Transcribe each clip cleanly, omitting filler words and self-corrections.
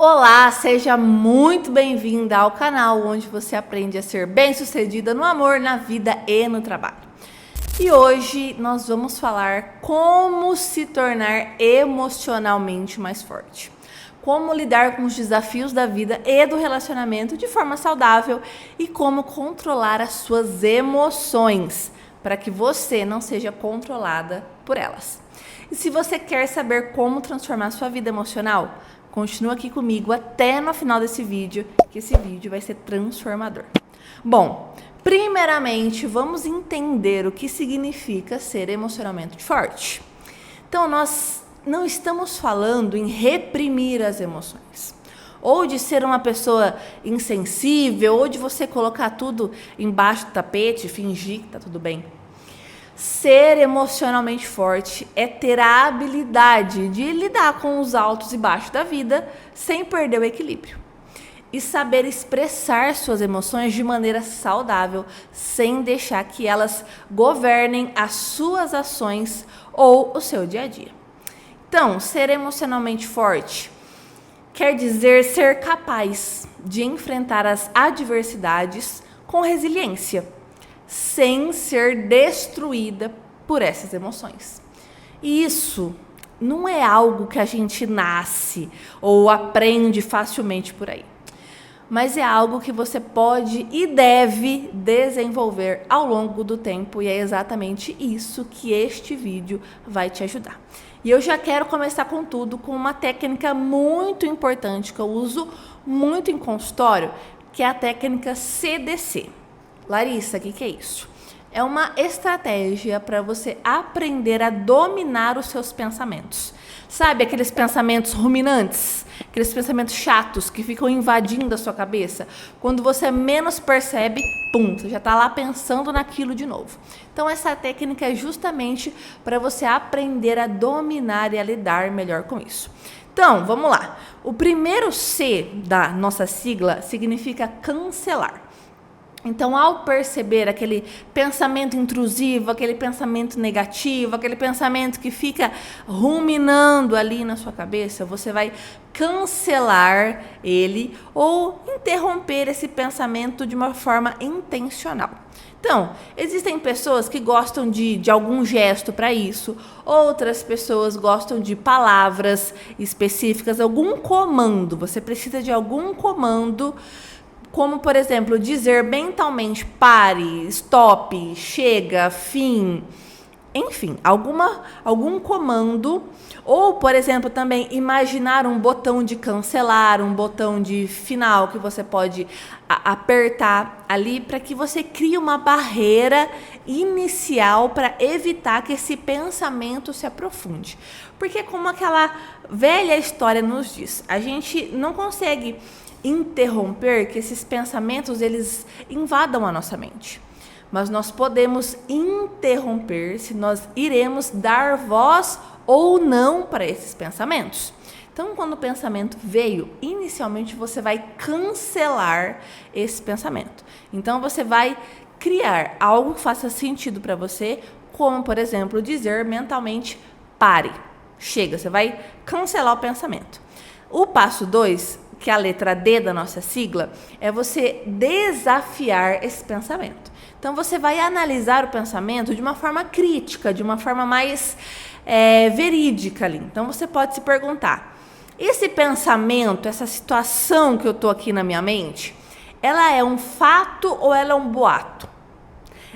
Olá, seja muito bem-vinda ao canal onde você aprende a ser bem-sucedida no amor, na vida e no trabalho. E hoje nós vamos falar como se tornar emocionalmente mais forte. Como lidar com os desafios da vida e do relacionamento de forma saudável e como controlar as suas emoções para que você não seja controlada por elas. E se você quer saber como transformar sua vida emocional, continua aqui comigo até no final desse vídeo, que esse vídeo vai ser transformador. Bom, primeiramente vamos entender o que significa ser emocionalmente forte. Então, nós não estamos falando em reprimir as emoções, ou de ser uma pessoa insensível, ou de você colocar tudo embaixo do tapete, fingir que tá tudo bem. Ser emocionalmente forte é ter a habilidade de lidar com os altos e baixos da vida sem perder o equilíbrio. E saber expressar suas emoções de maneira saudável, sem deixar que elas governem as suas ações ou o seu dia a dia. Então, ser emocionalmente forte quer dizer ser capaz de enfrentar as adversidades com resiliência, sem ser destruída por essas emoções. E isso não é algo que a gente nasce ou aprende facilmente por aí, mas é algo que você pode e deve desenvolver ao longo do tempo, e é exatamente isso que este vídeo vai te ajudar. E eu já quero começar com tudo com uma técnica muito importante que eu uso muito em consultório, que é a técnica CDC. Larissa, o que é isso? É uma estratégia para você aprender a dominar os seus pensamentos. Sabe aqueles pensamentos ruminantes? Aqueles pensamentos chatos que ficam invadindo a sua cabeça? Quando você menos percebe, pum, você já está lá pensando naquilo de novo. Então essa técnica é justamente para você aprender a dominar e a lidar melhor com isso. Então, vamos lá. O primeiro C da nossa sigla significa cancelar. Então, ao perceber aquele pensamento intrusivo, aquele pensamento negativo, aquele pensamento que fica ruminando ali na sua cabeça, você vai cancelar ele ou interromper esse pensamento de uma forma intencional. Então, existem pessoas que gostam de algum gesto para isso, outras pessoas gostam de palavras específicas, algum comando. Você precisa de algum comando, como, por exemplo, dizer mentalmente pare, stop, chega, fim, enfim, algum comando. Ou, por exemplo, também imaginar um botão de cancelar, um botão de final que você pode apertar ali para que você crie uma barreira inicial para evitar que esse pensamento se aprofunde. Porque como aquela velha história nos diz, a gente não consegue interromper que esses pensamentos eles invadam a nossa mente, mas nós podemos interromper se nós iremos dar voz ou não para esses pensamentos. Então, quando o pensamento veio, inicialmente você vai cancelar esse pensamento. Então, você vai criar algo que faça sentido para você, como, por exemplo, dizer mentalmente pare, chega, você vai cancelar o pensamento. O passo 2, que é a letra D da nossa sigla, é você desafiar esse pensamento. Então, você vai analisar o pensamento de uma forma crítica, de uma forma mais verídica ali. Então, você pode se perguntar, esse pensamento, essa situação que eu estou aqui na minha mente, ela é um fato ou ela é um boato?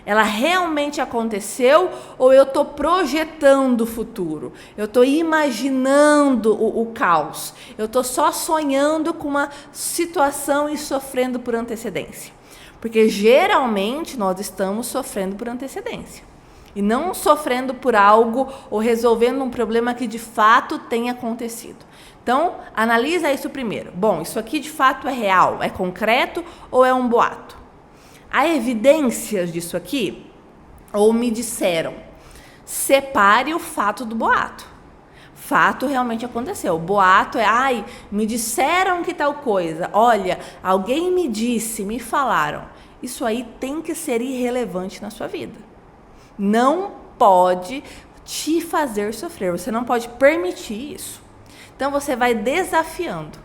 Ela realmente aconteceu ou eu estou projetando o futuro? Eu estou imaginando o caos? Eu estou só sonhando com uma situação e sofrendo por antecedência? Porque geralmente nós estamos sofrendo por antecedência e não sofrendo por algo ou resolvendo um problema que de fato tenha acontecido. Então, analisa isso primeiro. Bom, isso aqui de fato é real, é concreto ou é um boato? Há evidências disso aqui? Ou me disseram? Separe o fato do boato. Fato realmente aconteceu. O boato é, me disseram que tal coisa. Olha, alguém me disse, me falaram. Isso aí tem que ser irrelevante na sua vida. Não pode te fazer sofrer. Você não pode permitir isso. Então, você vai desafiando.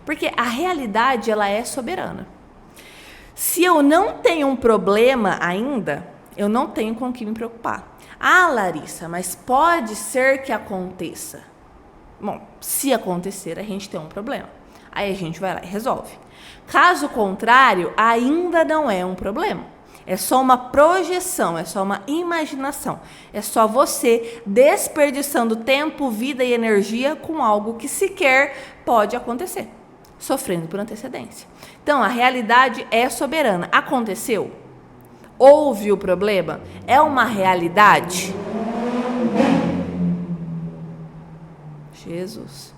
Porque a realidade, ela é soberana. Se eu não tenho um problema ainda, eu não tenho com o que me preocupar. Ah, Larissa, mas pode ser que aconteça. Bom, se acontecer, a gente tem um problema. Aí a gente vai lá e resolve. Caso contrário, ainda não é um problema. É só uma projeção, é só uma imaginação. É só você desperdiçando tempo, vida e energia com algo que sequer pode acontecer, sofrendo por antecedência. Então, a realidade é soberana. Aconteceu? Houve o problema? É uma realidade? Jesus.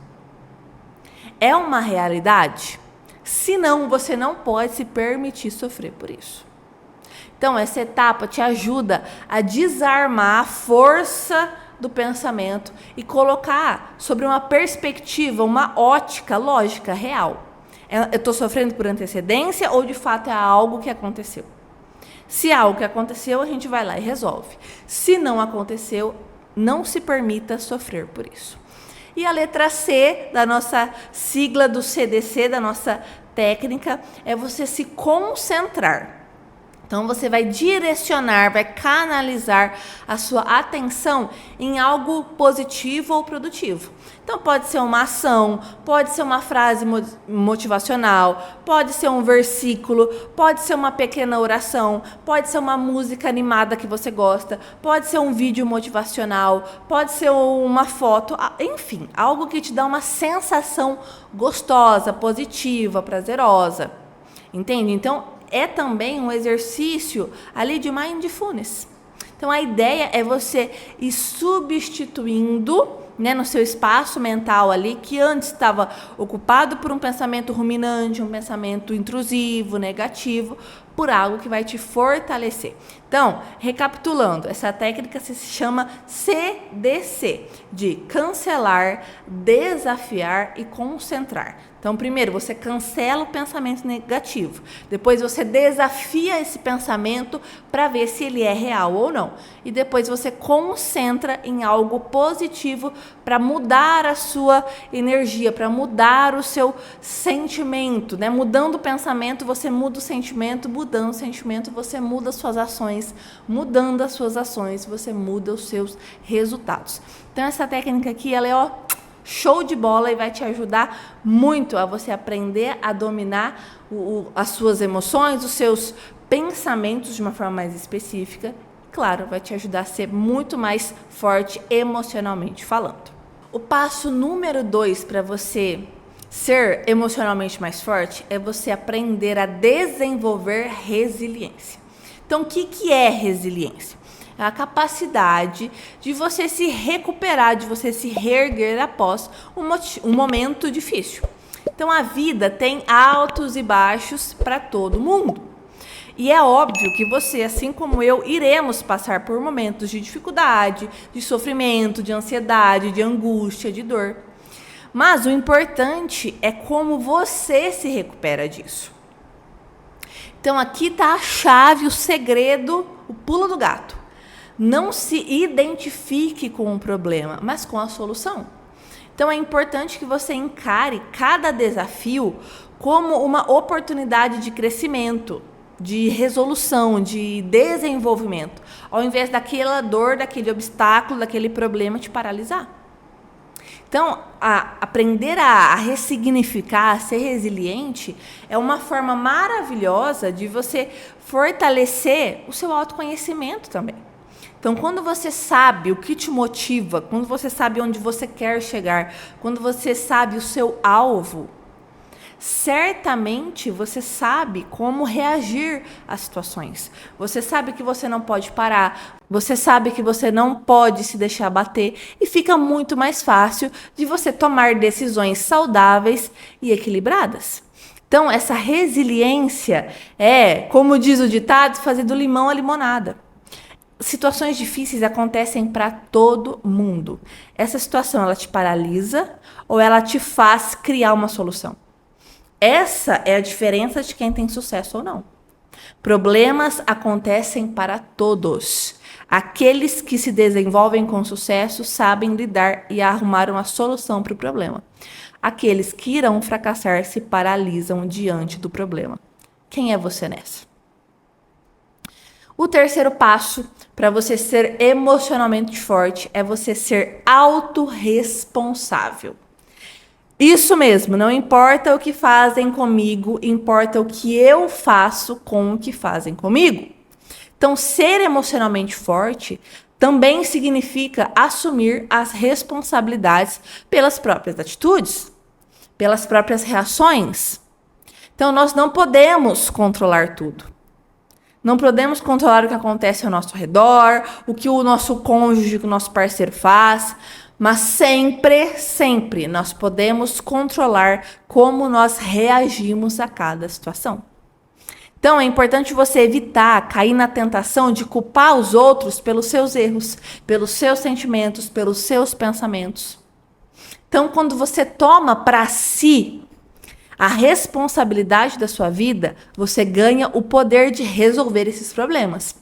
É uma realidade? Se não, você não pode se permitir sofrer por isso. Então, essa etapa te ajuda a desarmar a força do pensamento e colocar sobre uma perspectiva, uma ótica lógica real. Eu estou sofrendo por antecedência ou de fato é algo que aconteceu? Se é algo que aconteceu, a gente vai lá e resolve. Se não aconteceu, não se permita sofrer por isso. E a letra C da nossa sigla do CDC, da nossa técnica, é você se concentrar. Então, você vai direcionar, vai canalizar a sua atenção em algo positivo ou produtivo. Então, pode ser uma ação, pode ser uma frase motivacional, pode ser um versículo, pode ser uma pequena oração, pode ser uma música animada que você gosta, pode ser um vídeo motivacional, pode ser uma foto, enfim, algo que te dá uma sensação gostosa, positiva, prazerosa. Entende? Então, é também um exercício ali de mindfulness. Então, a ideia é você ir substituindo, né, no seu espaço mental ali, que antes estava ocupado por um pensamento ruminante, um pensamento intrusivo, negativo, por algo que vai te fortalecer. Então, recapitulando, essa técnica se chama CDC, de cancelar, desafiar e concentrar. Então, primeiro, você cancela o pensamento negativo. Depois, você desafia esse pensamento para ver se ele é real ou não. E depois, você concentra em algo positivo para mudar a sua energia, para mudar o seu sentimento, né? Mudando o pensamento, você muda o sentimento. Mudando o sentimento, você muda as suas ações. Mudando as suas ações, você muda os seus resultados. Então, essa técnica aqui, ela é, show de bola e vai te ajudar muito a você aprender a dominar as suas emoções, os seus pensamentos de uma forma mais específica. Claro, vai te ajudar a ser muito mais forte emocionalmente falando. O passo número 2 para você ser emocionalmente mais forte é você aprender a desenvolver resiliência. Então, o que é resiliência? É a capacidade de você se recuperar, de você se reerguer após um momento difícil. Então, a vida tem altos e baixos para todo mundo. E é óbvio que você, assim como eu, iremos passar por momentos de dificuldade, de sofrimento, de ansiedade, de angústia, de dor. Mas o importante é como você se recupera disso. Então, aqui está a chave, o segredo, o pulo do gato. Não se identifique com o problema, mas com a solução. Então, é importante que você encare cada desafio como uma oportunidade de crescimento, de resolução, de desenvolvimento, ao invés daquela dor, daquele obstáculo, daquele problema te paralisar. Então, aprender a ressignificar, a ser resiliente, é uma forma maravilhosa de você fortalecer o seu autoconhecimento também. Então, quando você sabe o que te motiva, quando você sabe onde você quer chegar, quando você sabe o seu alvo, certamente você sabe como reagir às situações. Você sabe que você não pode parar, você sabe que você não pode se deixar bater e fica muito mais fácil de você tomar decisões saudáveis e equilibradas. Então, essa resiliência é, como diz o ditado, fazer do limão a limonada. Situações difíceis acontecem para todo mundo. Essa situação, ela te paralisa ou ela te faz criar uma solução? Essa é a diferença de quem tem sucesso ou não. Problemas acontecem para todos. Aqueles que se desenvolvem com sucesso sabem lidar e arrumar uma solução para o problema. Aqueles que irão fracassar se paralisam diante do problema. Quem é você nessa? O terceiro passo para você ser emocionalmente forte é você ser autorresponsável. Isso mesmo, não importa o que fazem comigo, importa o que eu faço com o que fazem comigo. Então, ser emocionalmente forte também significa assumir as responsabilidades pelas próprias atitudes, pelas próprias reações. Então, nós não podemos controlar tudo. Não podemos controlar o que acontece ao nosso redor, o que o nosso cônjuge, o nosso parceiro faz, mas sempre nós podemos controlar como nós reagimos a cada situação. Então, é importante você evitar cair na tentação de culpar os outros pelos seus erros, pelos seus sentimentos, pelos seus pensamentos. Então, quando você toma para si a responsabilidade da sua vida, você ganha o poder de resolver esses problemas.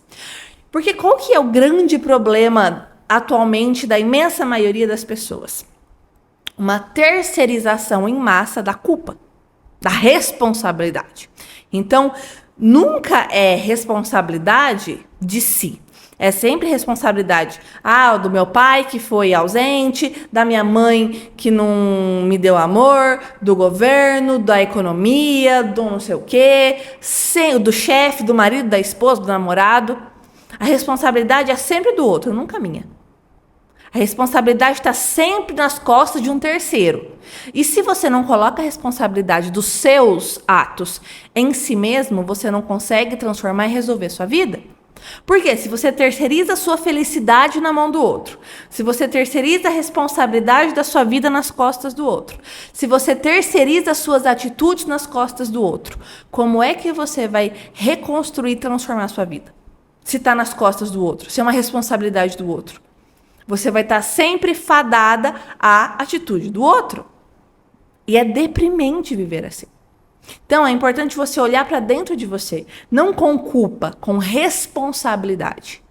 Porque qual que é o grande problema atualmente da imensa maioria das pessoas? Uma terceirização em massa da culpa, da responsabilidade. Então, nunca é responsabilidade de si. É sempre responsabilidade do meu pai que foi ausente, da minha mãe que não me deu amor, do governo, da economia, do não sei o quê, do chefe, do marido, da esposa, do namorado. A responsabilidade é sempre do outro, nunca minha. A responsabilidade está sempre nas costas de um terceiro. E se você não coloca a responsabilidade dos seus atos em si mesmo, você não consegue transformar e resolver sua vida. Porque se você terceiriza a sua felicidade na mão do outro, se você terceiriza a responsabilidade da sua vida nas costas do outro, se você terceiriza as suas atitudes nas costas do outro, como é que você vai reconstruir e transformar a sua vida? Se está nas costas do outro, se é uma responsabilidade do outro. Você vai estar sempre fadada à atitude do outro. E é deprimente viver assim. Então, é importante você olhar para dentro de você, não com culpa, com responsabilidade.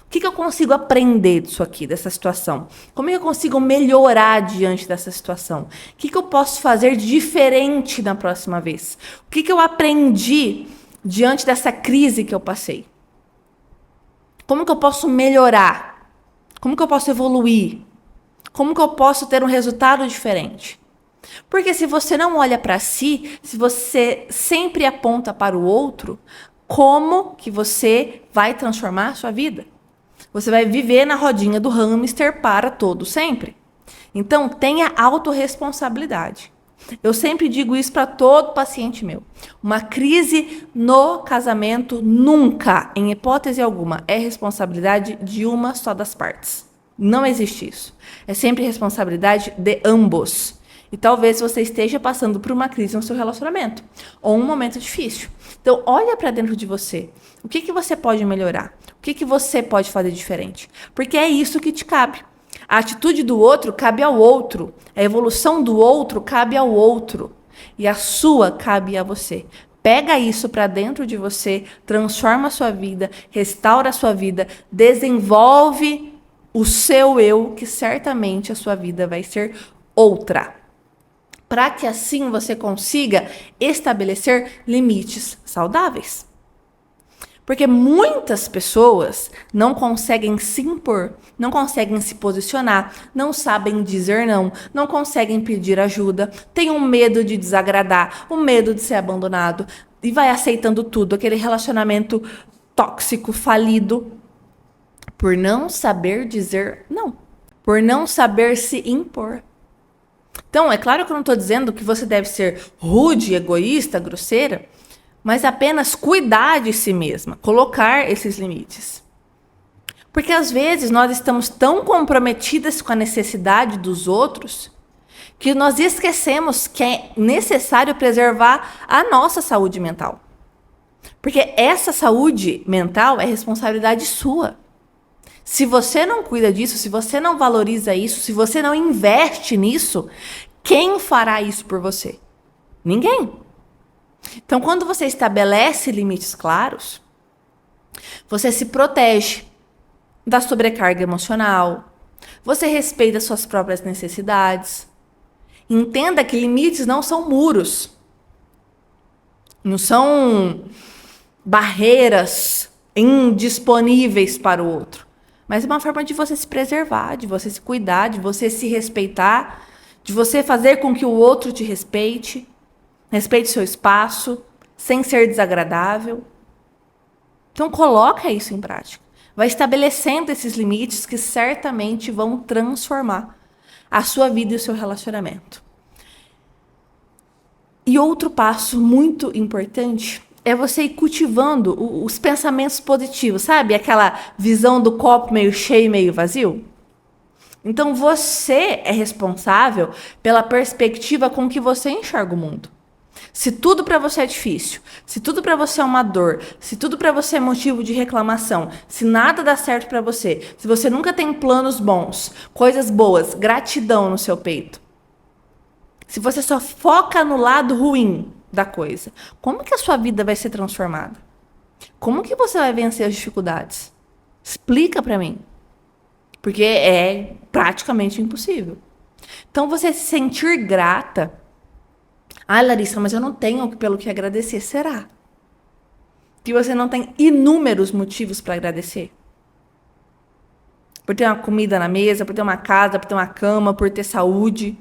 O que eu consigo aprender disso aqui, dessa situação? Como eu consigo melhorar diante dessa situação? O que eu posso fazer diferente na próxima vez? O que eu aprendi diante dessa crise que eu passei? Como que eu posso melhorar? Como que eu posso evoluir? Como que eu posso ter um resultado diferente? Porque se você não olha para si, se você sempre aponta para o outro, como que você vai transformar a sua vida? Você vai viver na rodinha do hamster para todo sempre. Então, tenha autorresponsabilidade. Eu sempre digo isso para todo paciente meu. Uma crise no casamento nunca, em hipótese alguma, é responsabilidade de uma só das partes. Não existe isso. É sempre responsabilidade de ambos. E talvez você esteja passando por uma crise no seu relacionamento ou um momento difícil. Então, olha para dentro de você. O que você pode melhorar? O que você pode fazer diferente? Porque é isso que te cabe. A atitude do outro cabe ao outro. A evolução do outro cabe ao outro. E a sua cabe a você. Pega isso para dentro de você, transforma a sua vida, restaura a sua vida, desenvolve o seu eu, que certamente a sua vida vai ser outra. Para que assim você consiga estabelecer limites saudáveis. Porque muitas pessoas não conseguem se impor, não conseguem se posicionar, não sabem dizer não, não conseguem pedir ajuda, têm um medo de desagradar, um medo de ser abandonado e vai aceitando tudo, aquele relacionamento tóxico, falido, por não saber dizer não, por não saber se impor. Então, é claro que eu não estou dizendo que você deve ser rude, egoísta, grosseira, mas apenas cuidar de si mesma, colocar esses limites. Porque às vezes nós estamos tão comprometidas com a necessidade dos outros que nós esquecemos que é necessário preservar a nossa saúde mental. Porque essa saúde mental é responsabilidade sua. Se você não cuida disso, se você não valoriza isso, se você não investe nisso, quem fará isso por você? Ninguém. Então, quando você estabelece limites claros, você se protege da sobrecarga emocional, você respeita suas próprias necessidades Entenda que limites não são muros. Não são barreiras indisponíveis para o outro. Mas é uma forma de você se preservar, de você se cuidar, de você se respeitar, de você fazer com que o outro te respeite, respeite seu espaço, sem ser desagradável. Então coloca isso em prática. Vai estabelecendo esses limites que certamente vão transformar a sua vida e o seu relacionamento. E outro passo muito importante é você ir cultivando os pensamentos positivos, sabe? Aquela visão do copo meio cheio, meio vazio. Então você é responsável pela perspectiva com que você enxerga o mundo. Se tudo para você é difícil, se tudo para você é uma dor, se tudo para você é motivo de reclamação, se nada dá certo para você, se você nunca tem planos bons, coisas boas, gratidão no seu peito, se você só foca no lado ruim da coisa, como que a sua vida vai ser transformada? Como que você vai vencer as dificuldades? Explica para mim. Porque é praticamente impossível. Então, você se sentir grata. Ah, Larissa, mas eu não tenho pelo que agradecer. Será? Que você não tem inúmeros motivos para agradecer? Por ter uma comida na mesa, por ter uma casa, por ter uma cama, por ter saúde,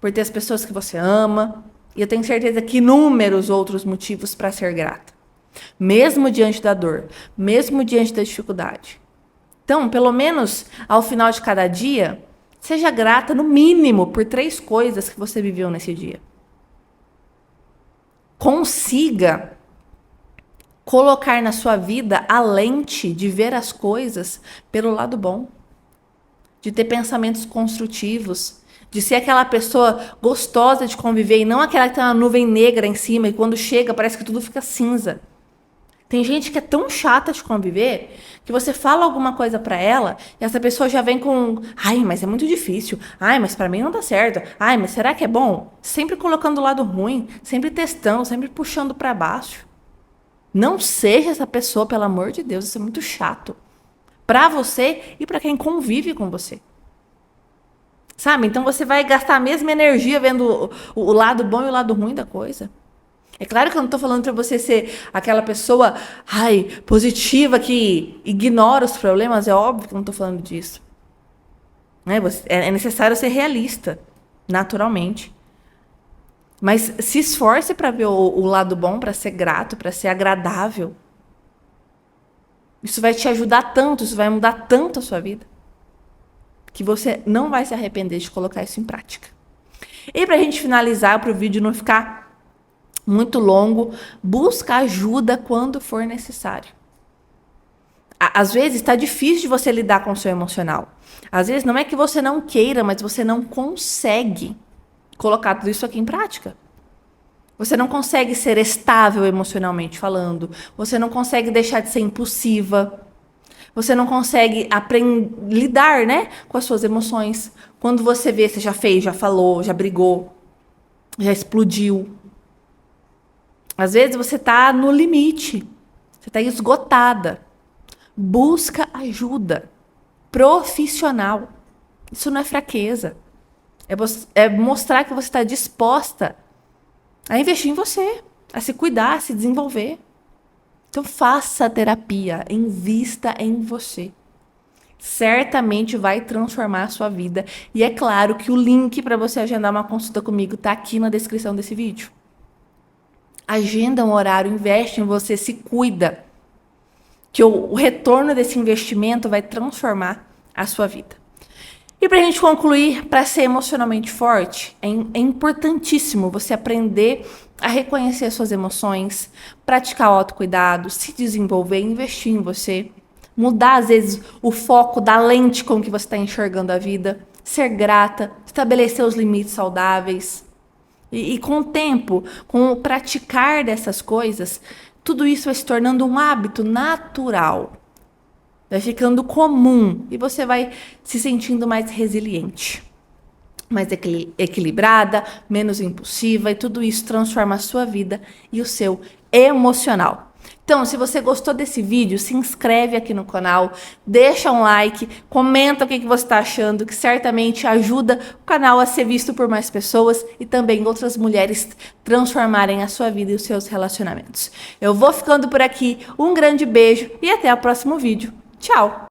por ter as pessoas que você ama. E eu tenho certeza que inúmeros outros motivos para ser grata. Mesmo diante da dor, mesmo diante da dificuldade. Então, pelo menos ao final de cada dia, seja grata no mínimo por 3 coisas que você viveu nesse dia. Consiga colocar na sua vida a lente de ver as coisas pelo lado bom. De ter pensamentos construtivos. De ser aquela pessoa gostosa de conviver e não aquela que tem uma nuvem negra em cima e quando chega parece que tudo fica cinza. Tem gente que é tão chata de conviver que você fala alguma coisa pra ela e essa pessoa já vem com ai, mas é muito difícil. Ai, mas pra mim não dá certo. Ai, mas será que é bom? Sempre colocando o lado ruim, sempre testando, sempre puxando pra baixo. Não seja essa pessoa, pelo amor de Deus, isso é muito chato. Pra você e pra quem convive com você. Sabe? Então você vai gastar a mesma energia vendo o lado bom e o lado ruim da coisa. É claro que eu não estou falando para você ser aquela pessoa, positiva que ignora os problemas. É óbvio que eu não estou falando disso. Né? É necessário ser realista, naturalmente. Mas se esforce para ver o lado bom, para ser grato, para ser agradável. Isso vai te ajudar tanto, isso vai mudar tanto a sua vida, que você não vai se arrepender de colocar isso em prática. E para a gente finalizar, para o vídeo não ficar muito longo, busca ajuda quando for necessário. Às vezes está difícil de você lidar com o seu emocional. Às vezes não é que você não queira, mas você não consegue colocar tudo isso aqui em prática. Você não consegue ser estável emocionalmente falando. Você não consegue deixar de ser impulsiva. Você não consegue lidar, né, com as suas emoções. Quando você vê, você já fez, já falou, já brigou, já explodiu. Às vezes você está no limite, você está esgotada. Busca ajuda profissional. Isso não é fraqueza. É mostrar que você está disposta a investir em você, a se cuidar, a se desenvolver. Então faça terapia, invista em você. Certamente vai transformar a sua vida. E é claro que o link para você agendar uma consulta comigo está aqui na descrição desse vídeo. Agenda um horário, investe em você, se cuida. Que o retorno desse investimento vai transformar a sua vida. E para a gente concluir, para ser emocionalmente forte, é importantíssimo você aprender a reconhecer as suas emoções, praticar o autocuidado, se desenvolver, investir em você, mudar às vezes o foco da lente com que você está enxergando a vida, ser grata, estabelecer os limites saudáveis. E com o tempo, com o praticar dessas coisas, tudo isso vai se tornando um hábito natural. Vai ficando comum e você vai se sentindo mais resiliente, mais equilibrada, menos impulsiva e tudo isso transforma a sua vida e o seu emocional. Então, se você gostou desse vídeo, se inscreve aqui no canal, deixa um like, comenta o que você está achando, que certamente ajuda o canal a ser visto por mais pessoas e também outras mulheres transformarem a sua vida e os seus relacionamentos. Eu vou ficando por aqui, um grande beijo e até o próximo vídeo. Tchau!